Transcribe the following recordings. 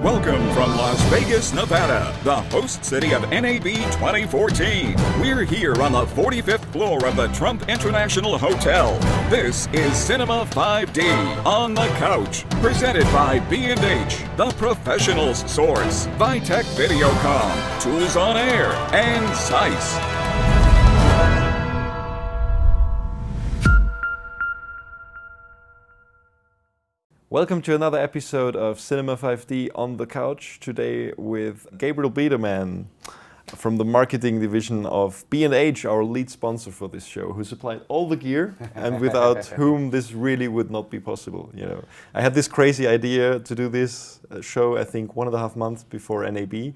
Welcome from Las Vegas, Nevada, the host city of NAB 2014. We're here on the 45th floor of the Trump International Hotel. This is Cinema 5D on the Couch, presented by B&H, the professionals source, Vitech Videocom, Tools on Air, and Zeiss. Welcome to another episode of Cinema 5D on the Couch. Today with Gabriel Biedermann from the marketing division of B&H, our lead sponsor for this show, who supplied all the gear and without whom this really would not be possible. You know, I had this crazy idea to do this show, I think 1.5 months before NAB.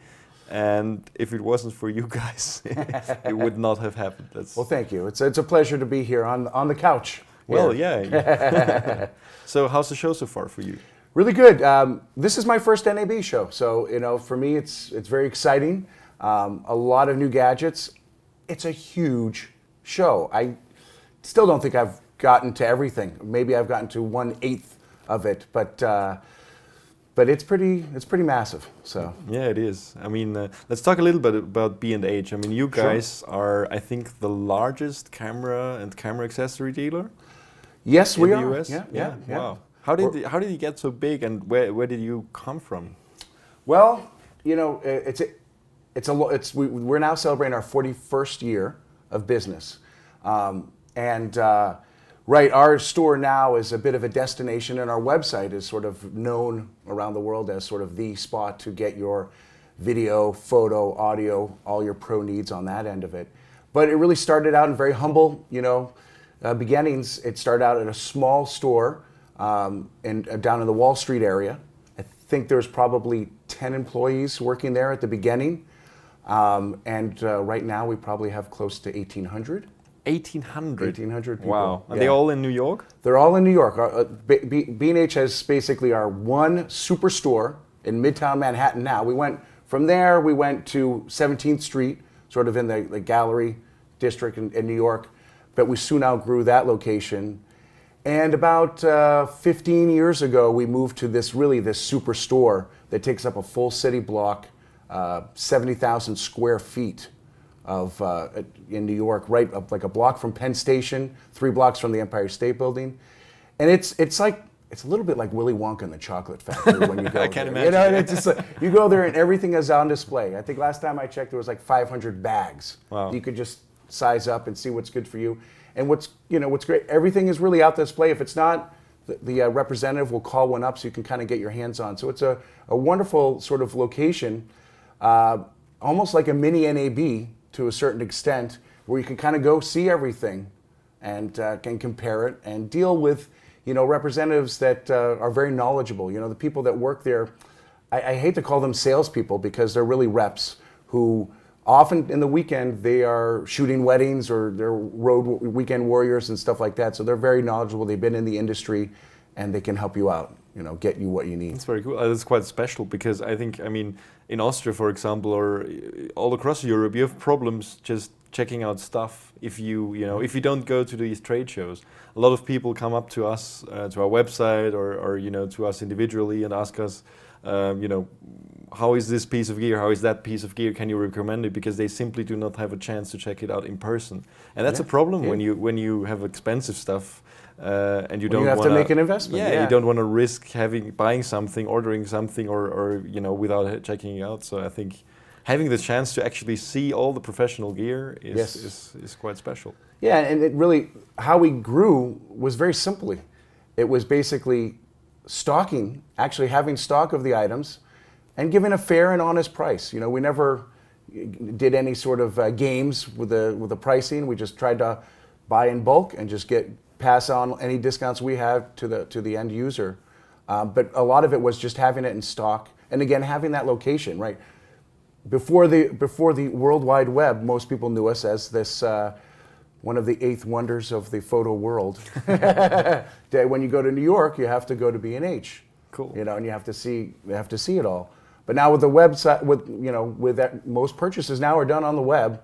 And if it wasn't for you guys, it would not have happened. Well, thank you. It's a pleasure to be here on the couch. Well, yeah. So how's the show so far for you? Really good. This is my first NAB show, so for me it's very exciting. A lot of new gadgets. It's a huge show. I still don't think I've gotten to everything. Maybe I've gotten to 1/8 of it, but it's pretty massive. So yeah, it is. I mean, let's talk a little bit about B&H. I mean, you guys are, I think, the largest camera and camera accessory dealer. Yes, we are. In the US? Yeah. Wow. How did you get so big, and where did you come from? Well, we're now celebrating our 41st year of business, our store now is a bit of a destination, and our website is sort of known around the world as sort of the spot to get your video, photo, audio, all your pro needs on that end of it. But it really started out in very humble, beginnings. It started out at a small store down in the Wall Street area. I think there's probably 10 employees working there at the beginning, right now we probably have close to 1,800. 1,800 people. Wow. Are they all in New York? They're all in New York. B&H has basically our one superstore in Midtown Manhattan now. We went to 17th Street, sort of in the gallery district in New York, but we soon outgrew that location. And about 15 years ago, we moved to this superstore that takes up a full city block, 70,000 square feet in New York, right up like a block from Penn Station, 3 blocks from the Empire State Building. And it's a little bit like Willy Wonka and the Chocolate Factory when you go I can't there. imagine. It's just like, you go there and everything is on display. I think last time I checked, there was like 500 bags. Wow. You could just size up and see what's good for you. And what's great, everything is really out display. If it's not, the representative will call one up so you can kind of get your hands on. So it's a wonderful sort of location, almost like a mini NAB to a certain extent, where you can kind of go see everything and can compare it and deal with representatives that are very knowledgeable. The people that work there, I hate to call them salespeople because they're really reps who often in the weekend they are shooting weddings or they're road weekend warriors and stuff like that. So they're very knowledgeable. They've been in the industry and they can help you out, get you what you need. That's very cool. That's quite special because I mean, in Austria, for example, or all across Europe, you have problems just checking out stuff if you don't go to these trade shows. A lot of people come up to us, to our website or to us individually and ask us, how is this piece of gear? How is that piece of gear? Can you recommend it? Because they simply do not have a chance to check it out in person, and that's a problem when you have expensive stuff and you have to make an investment. Yeah, you don't want to risk buying something, ordering something, or without checking it out. So I think having the chance to actually see all the professional gear is quite special. Yeah, and it really how we grew was very simply. It was basically actually having stock of the items, and giving a fair and honest price. We never did any sort of games with the pricing. We just tried to buy in bulk and just pass on any discounts we have to the end user. But a lot of it was just having it in stock, and again having that location right. Before the World Wide Web, most people knew us as this one of the 8th wonders of the photo world. When you go to New York, you have to go to B&H. Cool. And you have to see it all. But now with the website, with that, most purchases now are done on the web,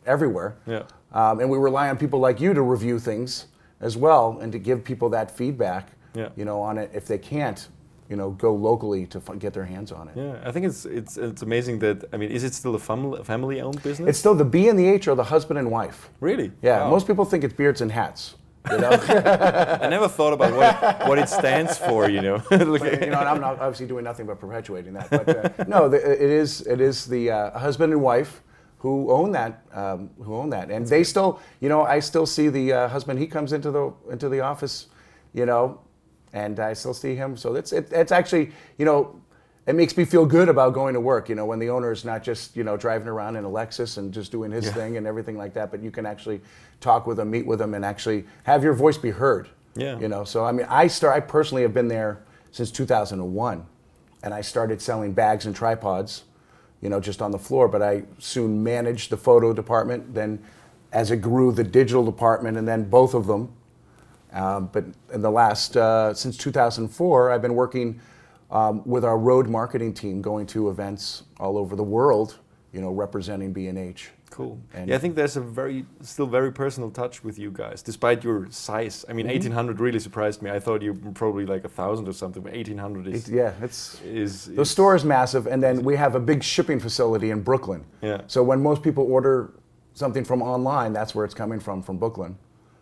everywhere. Yeah. And we rely on people like you to review things as well and to give people that feedback, Yeah. on it if they can't go locally to get their hands on it. Yeah, I think it's amazing that, I mean, is it still a family-owned business? It's still the B and the H are the husband and wife. Really? Yeah, Wow. most people think it's beards and hats. You know, I never thought about what it stands for, you know. But, and I'm not obviously doing nothing but perpetuating that. But no, it is the husband and wife who own that, and they still, I still see the husband. He comes into the office, and I still see him. So it's actually, it makes me feel good about going to work, when the owner is not just, driving around in a Lexus and just doing his thing and everything like that, but you can actually talk with him, meet with him, and actually have your voice be heard. Yeah. So I mean, I personally have been there since 2001, and I started selling bags and tripods, just on the floor, but I soon managed the photo department, then as it grew, the digital department, and then both of them. But in the last, since 2004, I've been working with our road marketing team, going to events all over the world, representing B&H. Cool. And yeah, I think there's a still very personal touch with you guys, despite your size. I mean, 1,800 really surprised me. I thought you were probably like 1,000 or something, but 1,800 is the store is massive, and then we have a big shipping facility in Brooklyn. Yeah. So when most people order something from online, that's where it's coming from Brooklyn.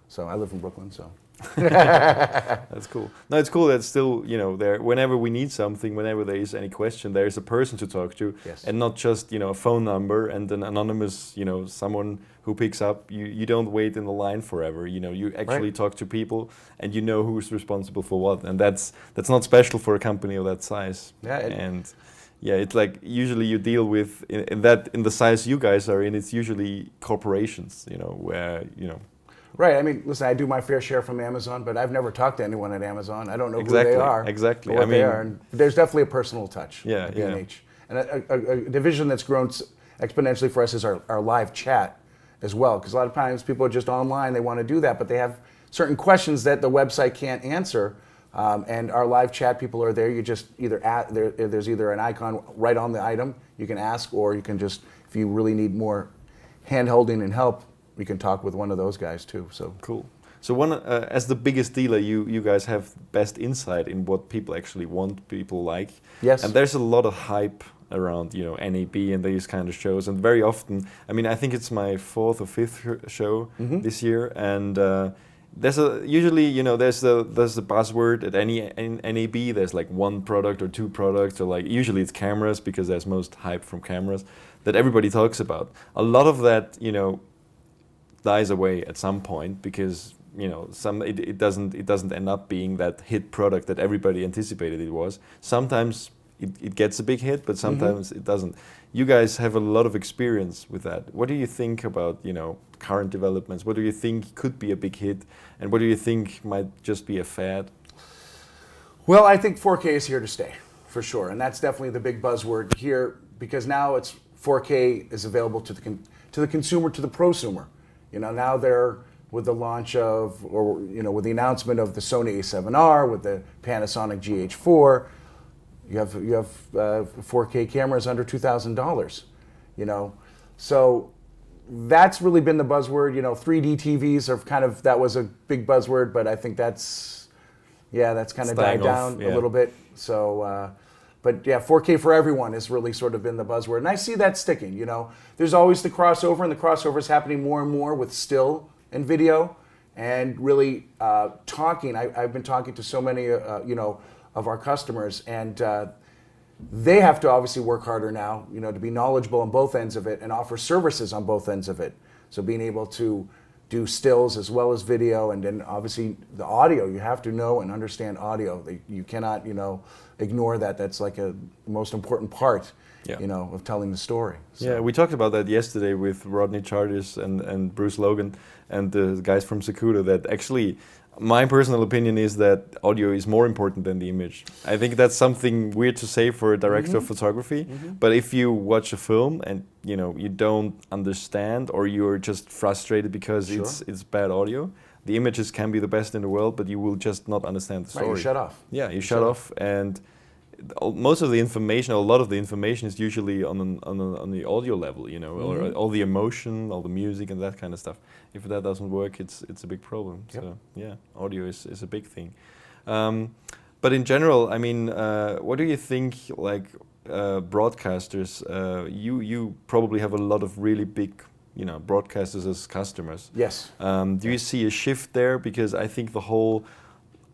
So I live in Brooklyn, so. That's cool. No, it's cool that still, there, whenever we need something, whenever there is any question, there is a person to talk to, Yes. and not just, a phone number and an anonymous, someone who picks up. You don't wait in the line forever. You actually Right. talk to people, and you know who's responsible for what, and that's not special for a company of that size. Yeah, it's like usually you deal with in the size you guys are in. It's usually corporations, where. Right. I mean, listen, I do my fair share from Amazon, but I've never talked to anyone at Amazon. I don't know Exactly, who they are. exactly. Or what I they mean- are. And there's definitely a personal touch. Yeah, at yeah. B&H. And a division that's grown exponentially for us is our live chat as well. Because a lot of times people are just online, they want to do that, but they have certain questions that the website can't answer. And our live chat people are there. You just there's either an icon right on the item you can ask, or you can just, if you really need more hand-holding and help, you can talk with one of those guys too. So Cool. So as the biggest dealer, you guys have best insight in what people actually want, people like. Yes. And there's a lot of hype around, NAB and these kind of shows. And very often, I mean, I think it's my 4th or 5th show this year. And there's usually, there's the buzzword at any NAB. There's like one product or two products, or like usually it's cameras, because there's most hype from cameras that everybody talks about. A lot of that, dies away at some point, because it doesn't end up being that hit product that everybody anticipated it was. Sometimes it gets a big hit, but sometimes it doesn't. You guys have a lot of experience with that. What do you think about current developments? What do you think could be a big hit, and what do you think might just be a fad? Well, I think 4K is here to stay, for sure, and that's definitely the big buzzword here, because now it's 4K is available to the consumer, to the prosumer. Now they're with the launch of, or with the announcement of the Sony A7R, with the Panasonic GH4, you have 4K cameras under $2,000. So that's really been the buzzword. 3D TVs are that was a big buzzword, but I think that's kind of died down a little bit. So, but yeah, 4K for everyone has really sort of been the buzzword, and I see that sticking. There's always the crossover, and the crossover is happening more and more with still and video, and really talking. I've been talking to so many, of our customers, and they have to obviously work harder now, to be knowledgeable on both ends of it and offer services on both ends of it. So being able to do stills as well as video, and then obviously the audio, you have to know and understand audio. You cannot, ignore that. That's like a most important part, of telling the story. So. Yeah, we talked about that yesterday with Rodney Charters and Bruce Logan and the guys from Sakuda, that actually my personal opinion is that audio is more important than the image. I think that's something weird to say for a director of photography, but if you watch a film and you don't understand, or you're just frustrated because it's bad audio, the images can be the best in the world, but you will just not understand the story. Right, you shut off. Yeah, you shut off, and most of the information, or a lot of the information, is usually on the audio level, or all the emotion, all the music, and that kind of stuff. If that doesn't work, it's a big problem. Yep. So yeah, audio is a big thing. But in general, I mean, what do you think? Like broadcasters, you probably have a lot of really big, broadcasters as customers. Yes. Do you see a shift there? Because I think the whole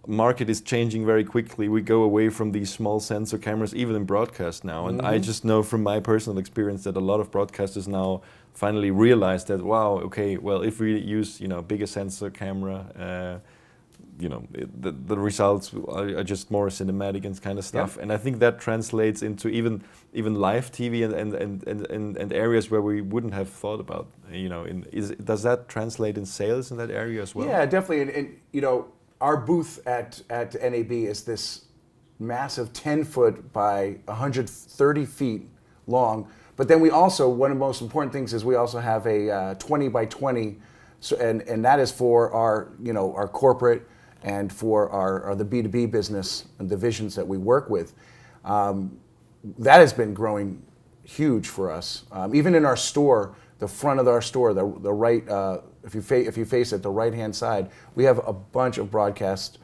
market is changing very quickly. We go away from these small sensor cameras, even in broadcast now. And I just know from my personal experience that a lot of broadcasters now finally realize that, wow, okay, well, if we use, bigger sensor camera, the results are just more cinematic and kind of stuff. And I think that translates into even live TV and areas where we wouldn't have thought about. Does that translate in sales in that area as well? Yeah, definitely. And our booth at NAB is this massive 10-foot by 130 feet long. But then we also, one of the most important things is we also have a 20 by 20, and that is for our corporate and for our the B2B business and divisions that we work with. That has been growing huge for us. Even in our store, the front of our store, the right, if you face it, the right-hand side, we have a bunch of broadcast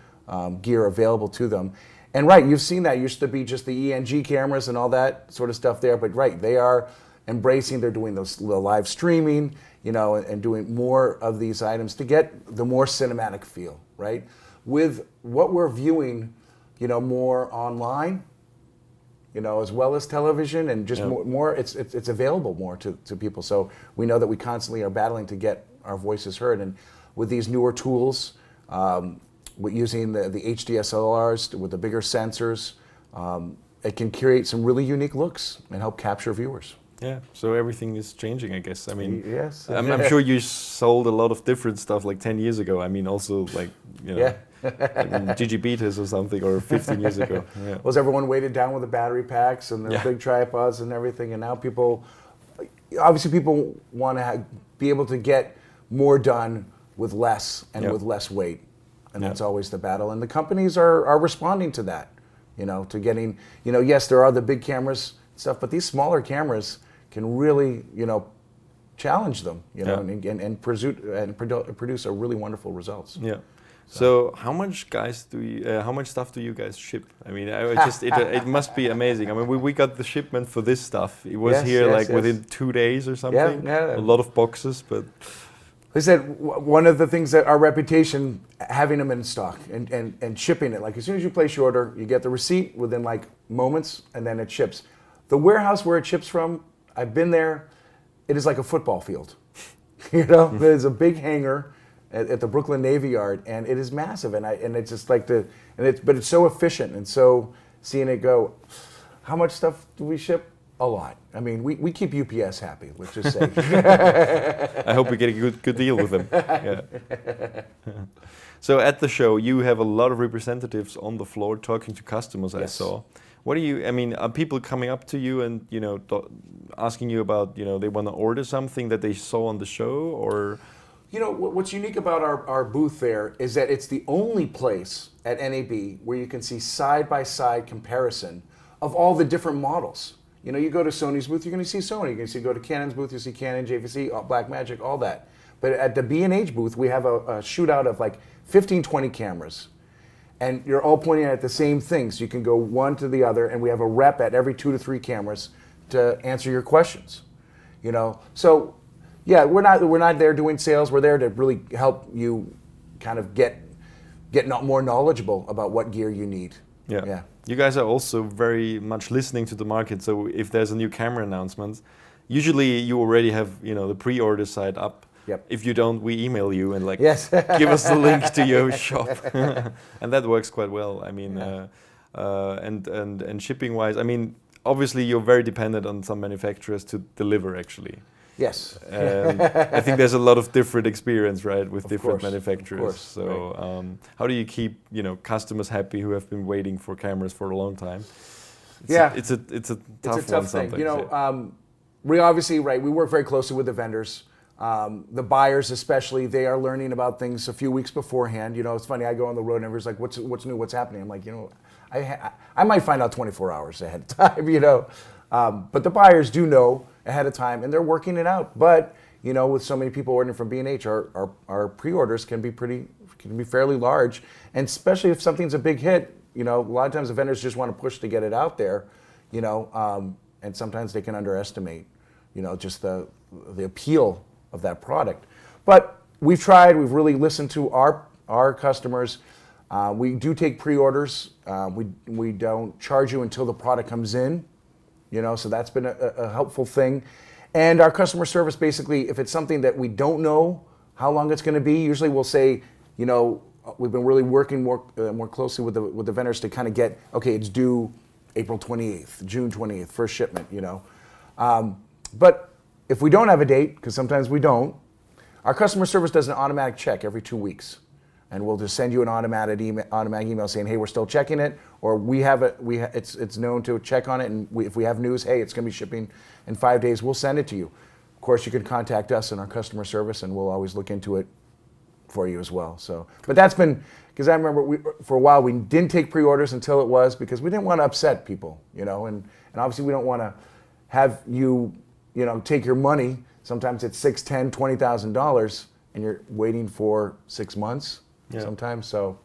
gear available to them. And right, you've seen that. It used to be just the ENG cameras and all that sort of stuff there, but right, they are embracing, they're doing the live streaming, and doing more of these items to get the more cinematic feel, right? With what we're viewing, more online, as well as television, and just more it's available more to people. So we know that we constantly are battling to get our voices heard. And with these newer tools, with using the HDSLRs with the bigger sensors, it can create some really unique looks and help capture viewers. Yeah, so everything is changing, I guess. I mean, yes. I'm sure you sold a lot of different stuff like 10 years ago. I mean, also like, like GGBetas or something, or 15 years ago. Yeah. Was everyone weighted down with the battery packs and the big tripods and everything? And now people want to be able to get more done with less and with less weight. And that's always the battle. And the companies are responding to that, to getting, yes, there are the big cameras and stuff, but these smaller cameras can really, challenge them, and produce a really wonderful results. Yeah. So how much stuff do you guys ship? I mean, it must be amazing. I mean, we got the shipment for this stuff. It was within 2 days or something. Yeah. A lot of boxes, but. I said one of the things that our reputation, having them in stock and shipping it, like as soon as you place your order, you get the receipt within like moments, and then it ships. The warehouse where it ships from, I've been there. It is like a football field. There's a big hangar at the Brooklyn Navy Yard, and it is massive, and it's just like but it's so efficient, and so seeing it go. How much stuff do we ship? A lot. I mean, we keep UPS happy. Let's just say. I hope we get a good deal with them. Yeah. So at the show, you have a lot of representatives on the floor talking to customers. Yes. I saw. Are people coming up to you and asking you about they want to order something that they saw on the show, or? What's unique about our booth there is that it's the only place at NAB where you can see side-by-side comparison of all the different models. You go to Sony's booth, you're going to see Sony. You're going to go to Canon's booth, you see Canon, JVC, Blackmagic, all that. But at the B&H booth, we have a shootout of like 15, 20 cameras. And you're all pointing at the same things. So you can go one to the other, and we have a rep at every 2 to 3 cameras to answer your questions. So yeah, we're not there doing sales. We're there to really help you kind of get more knowledgeable about what gear you need. Yeah. You guys are also very much listening to the market. So if there's a new camera announcement, usually you already have the pre-order side up. Yep. If you don't, we email you and yes. give us the link to your shop, and that works quite well. I mean, and shipping wise, I mean, obviously you're very dependent on some manufacturers to deliver actually. Yes. I think there's a lot of different experience, right, with different manufacturers. Of course. So right. How do you keep customers happy who have been waiting for cameras for a long time? It's a tough thing. Sometimes. We obviously we work very closely with the vendors. The buyers especially, they are learning about things a few weeks beforehand. It's funny, I go on the road and everybody's like, what's new, what's happening? I'm like, I might find out 24 hours ahead of time, but the buyers do know ahead of time, and they're working it out. But, with so many people ordering from B&H, our pre-orders can be fairly large, and especially if something's a big hit, You know, a lot of times the vendors just want to push to get it out there, you know, and sometimes they can underestimate, you know, just the appeal of that product. But we've tried. We've really listened to our customers. We do take pre-orders. We don't charge you until the product comes in, you know, so that's been a helpful thing. And our customer service, basically, if it's something that we don't know how long it's going to be, usually we'll say, you know, we've been really working more closely with the vendors to kind of get, okay, it's due April 28th, June 28th, first shipment, you know. But if we don't have a date, because sometimes we don't, our customer service does an automatic check every 2 weeks. And we'll just send you an automatic email saying, hey, we're still checking it, or it's known to check on it, and if we have news, hey, it's going to be shipping in 5 days, we'll send it to you. Of course, you can contact us in our customer service, and we'll always look into it for you as well. So, but that's been, because I remember for a while we didn't take pre-orders until it was, because we didn't want to upset people, you know, and obviously we don't want to have you know, take your money. Sometimes it's $6,000, $10,000, $20,000, and you're waiting for 6 months. Yeah. Sometimes, so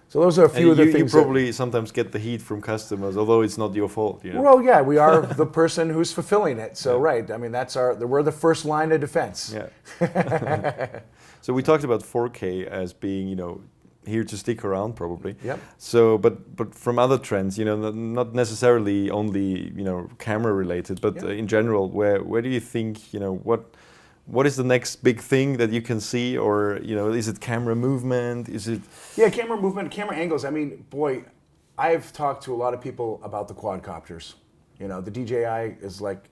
those are a few of the things. You probably sometimes get the heat from customers, although it's not your fault. You know? Well, yeah, we are the person who's fulfilling it. So, yeah. Right, I mean, we're the first line of defense. Yeah. So we talked about 4K as being, you know, here to stick around probably. Yep. So, but from other trends, you know, not necessarily only, you know, camera related, but yep. In general, where do you think, you know, what is the next big thing that you can see, or, you know, is it camera movement? Is it? Yeah, camera movement, camera angles. I mean, boy, I've talked to a lot of people about the quadcopters. You know, the DJI is like,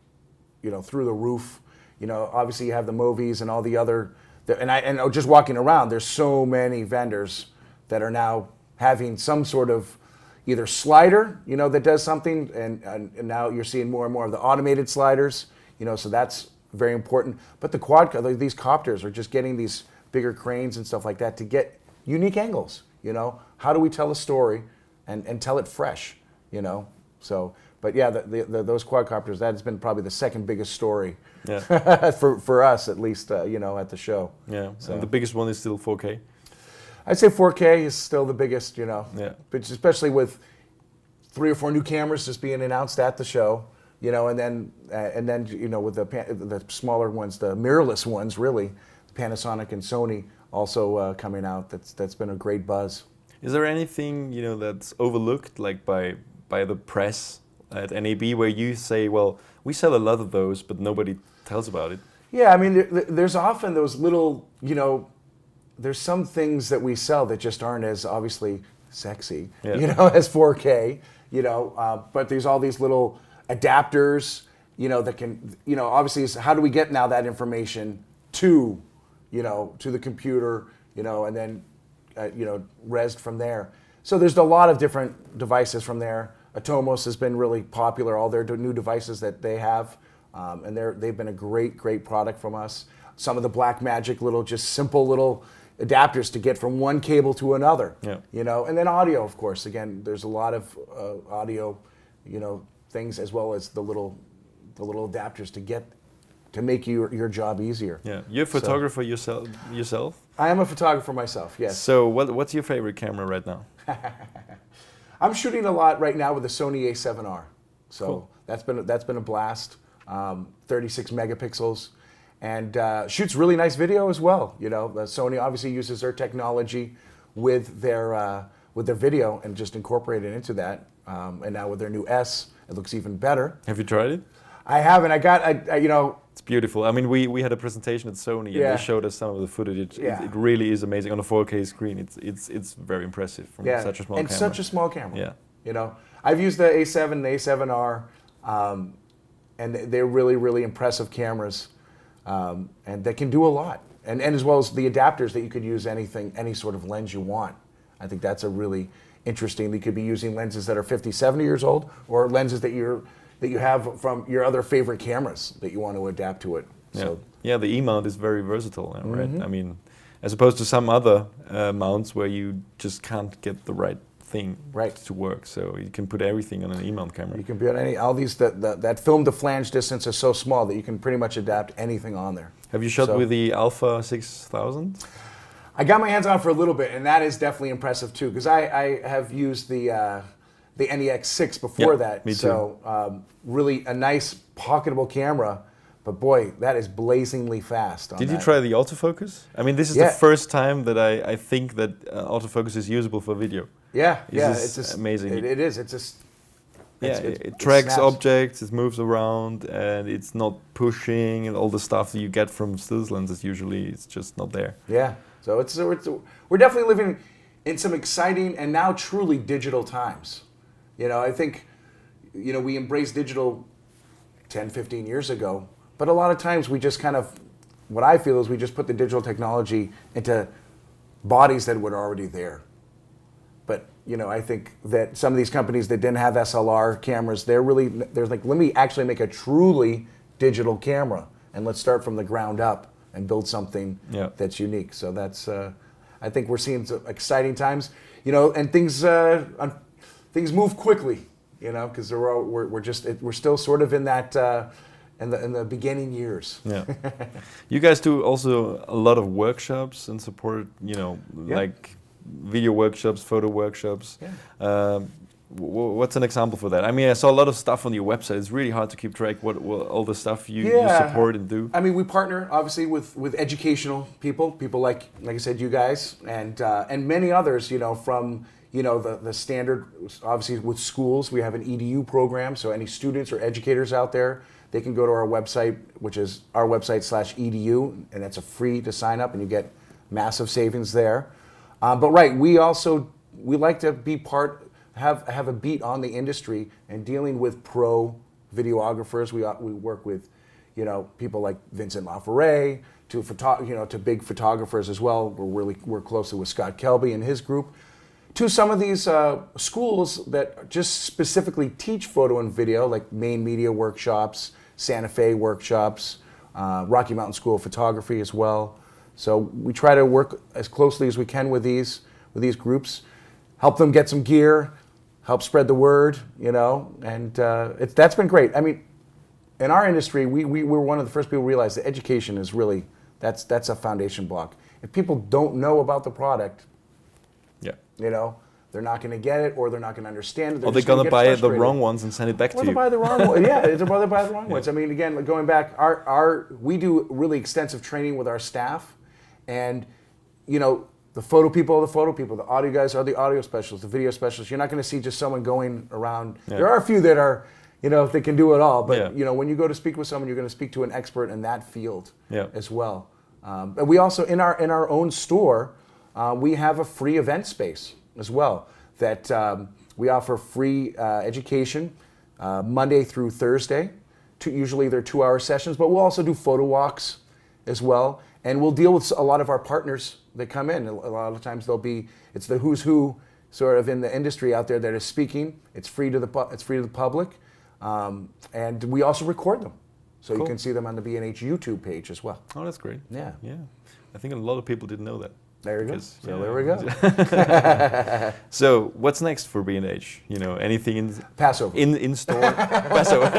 you know, through the roof. You know, obviously you have the Movies and all the other, and just walking around, there's so many vendors that are now having some sort of either slider, you know, that does something, and now you're seeing more and more of the automated sliders. You know, so that's very important. But these copters are just getting these bigger cranes and stuff like that to get unique angles. You know, how do we tell a story and tell it fresh? You know, so. But yeah, those quadcopters, that has been probably the second biggest story, yeah. for us at least, you know, at the show. Yeah, so. And the biggest one is still 4K? I'd say 4K is still the biggest, you know, yeah. But especially with 3 or 4 new cameras just being announced at the show. You know, and then you know, with the smaller ones, the mirrorless ones, really, Panasonic and Sony also coming out. That's been a great buzz. Is there anything, you know, that's overlooked, like by the press at NAB, where you say, well, we sell a lot of those, but nobody tells about it? Yeah, I mean, there's often those little, you know, there's some things that we sell that just aren't as obviously sexy, yeah. You know, as 4K. You know, but there's all these little adapters, you know, that can, you know, obviously, how do we get now that information to, you know, to the computer, you know, and then, you know, resed from there. So there's a lot of different devices from there. Atomos has been really popular, all their new devices that they have, and they've been a great product from us. Some of the Blackmagic little, just simple little adapters to get from one cable to another, yeah. You know, and then audio, of course. Again, there's a lot of audio, you know, things, as well as the little adapters to make your job easier. Yeah, you're a photographer yourself. I am a photographer myself. Yes. So what's your favorite camera right now? I'm shooting a lot right now with the Sony A7R. So cool. that's been a blast. 36 megapixels, and shoots really nice video as well. You know, Sony obviously uses their technology with their video and just incorporate it into that. And now with their new S, it looks even better. Have you tried it? I haven't. I you know. It's beautiful. I mean, we had a presentation at Sony, yeah. and they showed us some of the footage. It really is amazing on a 4K screen. It's very impressive from such a small camera. And such a small camera. Yeah. You know, I've used the A7 and the A7R, and they're really impressive cameras, and they can do a lot. And as well as the adapters that you could use any sort of lens you want. I think that's a really interesting. You could be using lenses that are 50, 70 years old, or lenses that you have from your other favorite cameras that you want to adapt to it. Yeah, so. Yeah, the E-mount is very versatile, right? Mm-hmm. I mean, as opposed to some other mounts where you just can't get the right thing to work. So you can put everything on an E-mount camera. You can put all these, that film to flange distance is so small that you can pretty much adapt anything on there. Have you shot with the Alpha 6000? I got my hands on it for a little bit, and that is definitely impressive too. Because I have used the NEX6 before Yeah, that, me too. so really a nice pocketable camera. But boy, that is blazingly fast. Did you try the autofocus? I mean, this is Yeah. the first time that I think that autofocus is usable for video. Yeah, This yeah, is it's just amazing. It is. It's just. Yeah, it's- it it tracks snaps. objects, it moves around, and it's not pushing and all the stuff that you get from stills lenses. Usually, it's just not there. Yeah. So we're definitely living in some exciting and now truly digital times. You know, I think, you know, we embraced digital 10, 15 years ago, but a lot of times we just kind of, what I feel is we just put the digital technology into bodies that were already there. But, you know, I think that some of these companies that didn't have SLR cameras, they're like, let me actually make a truly digital camera and let's start from the ground up and build something Yeah. that's unique. So that's, I think we're seeing some exciting times, you know, and things move quickly, you know, because we're still sort of in that, in the beginning years. Yeah. You guys do also a lot of workshops and support, you know, Yeah. like video workshops, photo workshops. Yeah. What's an example for that? I mean, I saw a lot of stuff on your website. It's really hard to keep track what all the stuff you support and do. I mean, we partner obviously with educational people like I said, you guys, and many others. You know, from the standard, obviously with schools, we have an EDU program. So any students or educators out there, they can go to our website, which is our website/edu, and that's a free to sign up, and you get massive savings there. But right, we like to be have a beat on the industry and dealing with pro videographers. We work with, you know, people like Vincent LaFerre to big photographers as well. We're closely with Scott Kelby and his group, to some of these schools that just specifically teach photo and video, like Maine Media Workshops, Santa Fe Workshops, Rocky Mountain School of Photography as well. So we try to work as closely as we can with these groups, help them get some gear, help spread the word, you know, and that's been great. I mean, in our industry, we were one of the first people to realize that education is really, that's a foundation block. If people don't know about the product, Yeah. you know, they're not going to get it, or they're not going to understand it. Or they're gonna buy the wrong ones and send it back to Or you. they buy the wrong one. Yeah, they buy the wrong ones. I mean, again, like going back, we do really extensive training with our staff, and you know, the photo people are the photo people, the audio guys are the audio specialists, the video specialists. You're not going to see just someone going around. Yeah. There are a few that are, you know, they can do it all, but Yeah. you know, when you go to speak with someone, you're going to speak to an expert in that field Yeah. as well. And we also in our own store, we have a free event space as well that we offer free education Monday through Thursday. Usually they're 2-hour sessions, but we'll also do photo walks as well, and we'll deal with a lot of our partners that come in. A lot of times it's the who's who sort of in the industry out there that is speaking. It's free to the public, and we also record them, so you Cool. can see them on the B&H YouTube page as well. Oh, that's great. Yeah. Yeah. I think a lot of people didn't know that. There you go. Because, So yeah. there we go. So what's next for B&H? You know, anything Passover. in store? Passover.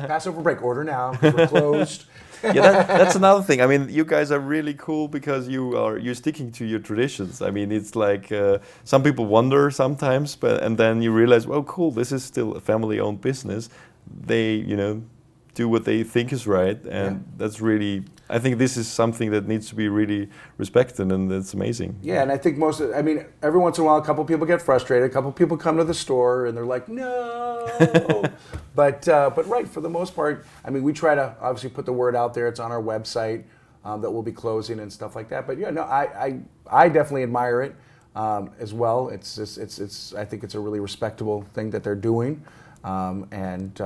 Passover break. Order now. 'Cause we're closed. Yeah, that's another thing. I mean, you guys are really cool because you're sticking to your traditions. I mean, it's like some people wonder sometimes, and then you realize, well, cool, this is still a family-owned business. They, you know, do what they think is right, and that's really. I think this is something that needs to be really respected, and that's amazing. Yeah, and I think every once in a while, a couple people get frustrated. A couple people come to the store and they're like, no. but right, for the most part, I mean, we try to obviously put the word out there. It's on our website that we'll be closing and stuff like that. But yeah, no, I definitely admire it as well. It's just, I think it's a really respectable thing that they're doing, and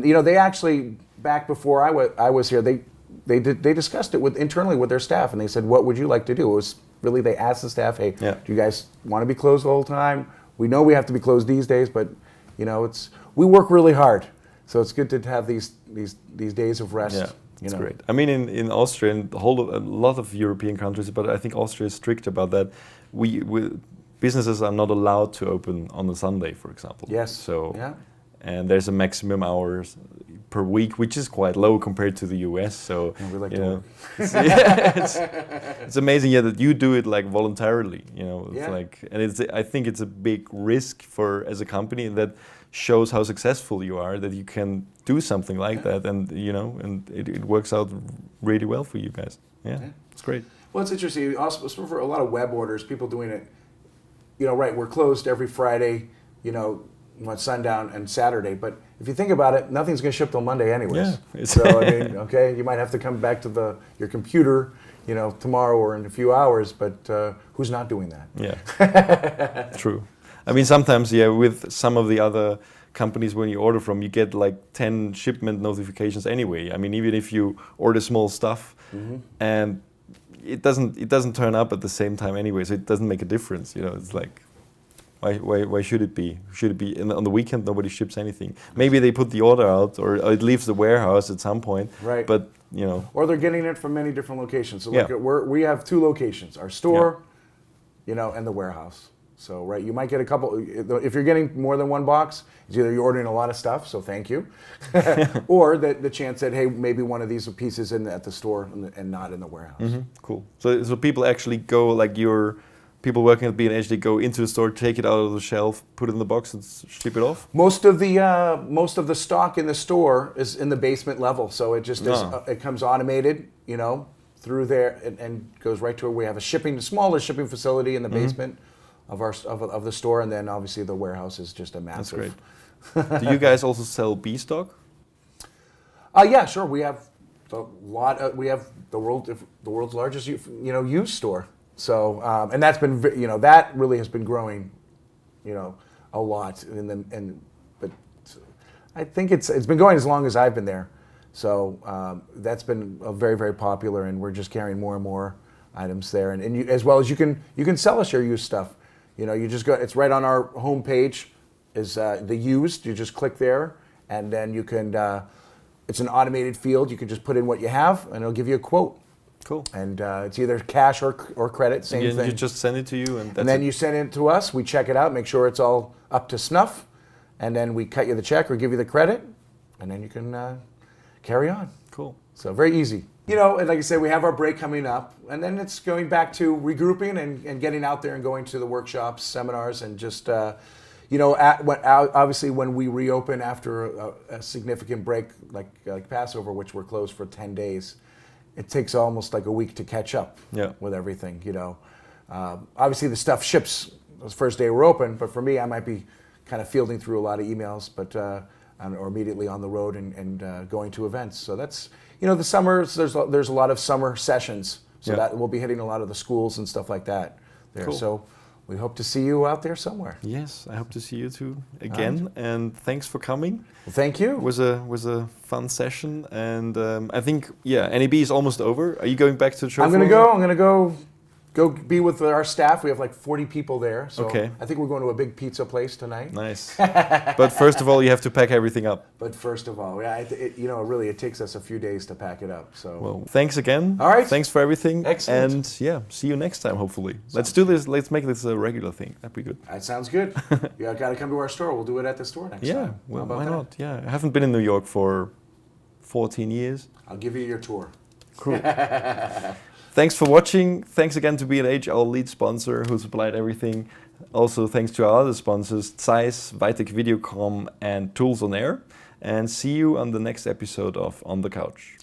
you know, they actually, back before I was here, they discussed it internally with their staff, and they said, what would you like to do? It was really, they asked the staff, hey, Yeah. do you guys want to be closed the whole time? We know we have to be closed these days, but you know, we work really hard, so it's good to have these days of rest. Yeah, you it's know. great. I mean, in Austria and a lot of European countries, but I think Austria is strict about that. Businesses are not allowed to open on a Sunday, for example. Yes. So, yeah. and there's a maximum hours per week, which is quite low compared to the US. So And we like you to know, work. it's amazing, yeah, that you do it like voluntarily. You know, it's Yeah. like, and I think it's a big risk for as a company that shows how successful you are, that you can do something like that, and you know, and it works out really well for you guys. Yeah, it's great. Well, it's interesting. Also, for a lot of web orders, people doing it, you know, right, we're closed every Friday, you know, on sundown and Saturday. But if you think about it, nothing's going to ship till Monday anyways. Yeah, So, I mean, okay, you might have to come back to your computer, you know, tomorrow or in a few hours, but who's not doing that? Yeah, true. I mean, sometimes, yeah, with some of the other companies when you order from, you get like 10 shipment notifications anyway. I mean, even if you order small stuff and it doesn't turn up at the same time anyway, so it doesn't make a difference. You know, it's like, why should it be? Should it be on the weekend? Nobody ships anything. Maybe they put the order out, or it leaves the warehouse at some point. Right. But you know, Or they're getting it from many different locations. So Yeah. we have 2 locations: our store, you know, and the warehouse. So right, you might get a couple. If you're getting more than one box, it's either you're ordering a lot of stuff, so thank you, or the chance that hey, maybe one of these pieces at the store and not in the warehouse. cool. So people actually go, like your people working at B&H, they go into the store, take it out of the shelf, put it in the box, and ship it off. Most of the stock in the store is in the basement level, so it just is, it comes automated, you know, through there and goes right to where we have a smallest shipping facility in the basement of the store, and then obviously the warehouse is just a massive. That's great. Do you guys also sell B stock? Yeah, sure. We have we have the world's largest used store. So and that's been that really has been growing, you know, a lot. But I think it's been going as long as I've been there. So that's been very, very popular, and we're just carrying more and more items there. And you, as well as you can sell us your used stuff. You know, you just go. It's right on our homepage. Is the used? You just click there, and then you can. It's an automated field. You can just put in what you have, and it'll give you a quote. Cool. And it's either cash or credit. Same thing. You just send it to you, and then you send it to us. We check it out, make sure it's all up to snuff, and then we cut you the check or give you the credit, and then you can carry on. Cool. So very easy. You know, and like I said, we have our break coming up, and then it's going back to regrouping and getting out there and going to the workshops, seminars, and just, you know, obviously when we reopen after a significant break like Passover, which we're closed for 10 days, it takes almost like a week to catch up with everything, you know. Obviously the stuff ships the first day we're open, but for me, I might be kind of fielding through a lot of emails, but or immediately on the road and going to events. So that's, you know, the summers, there's a lot of summer sessions, so that we'll be hitting a lot of the schools and stuff like that there. Cool. So we hope to see you out there somewhere. Yes, I hope to see you too again, and thanks for coming. Well, thank you. It was a fun session, and I think NAB is almost over. Are you going back to the show? I'm gonna go be with our staff. We have like 40 people there, so Okay. I think we're going to a big pizza place tonight. Nice. But first of all, you have to pack everything up. But first of all, it takes us a few days to pack it up. So Well, thanks again. All right. Thanks for everything. Excellent. And see you next time, hopefully. Let's do this. Let's make this a regular thing. That'd be good. that sounds good. You got to come to our store. We'll do it at the store next Yeah, time. well, How about why that? not? Yeah, I haven't been in New York for 14 years. I'll give you your tour. Cool. Thanks for watching. Thanks again to B&H, our lead sponsor, who supplied everything. Also, thanks to our other sponsors, Zeiss, Vitek Videocom, and Tools on Air. And see you on the next episode of On the Couch.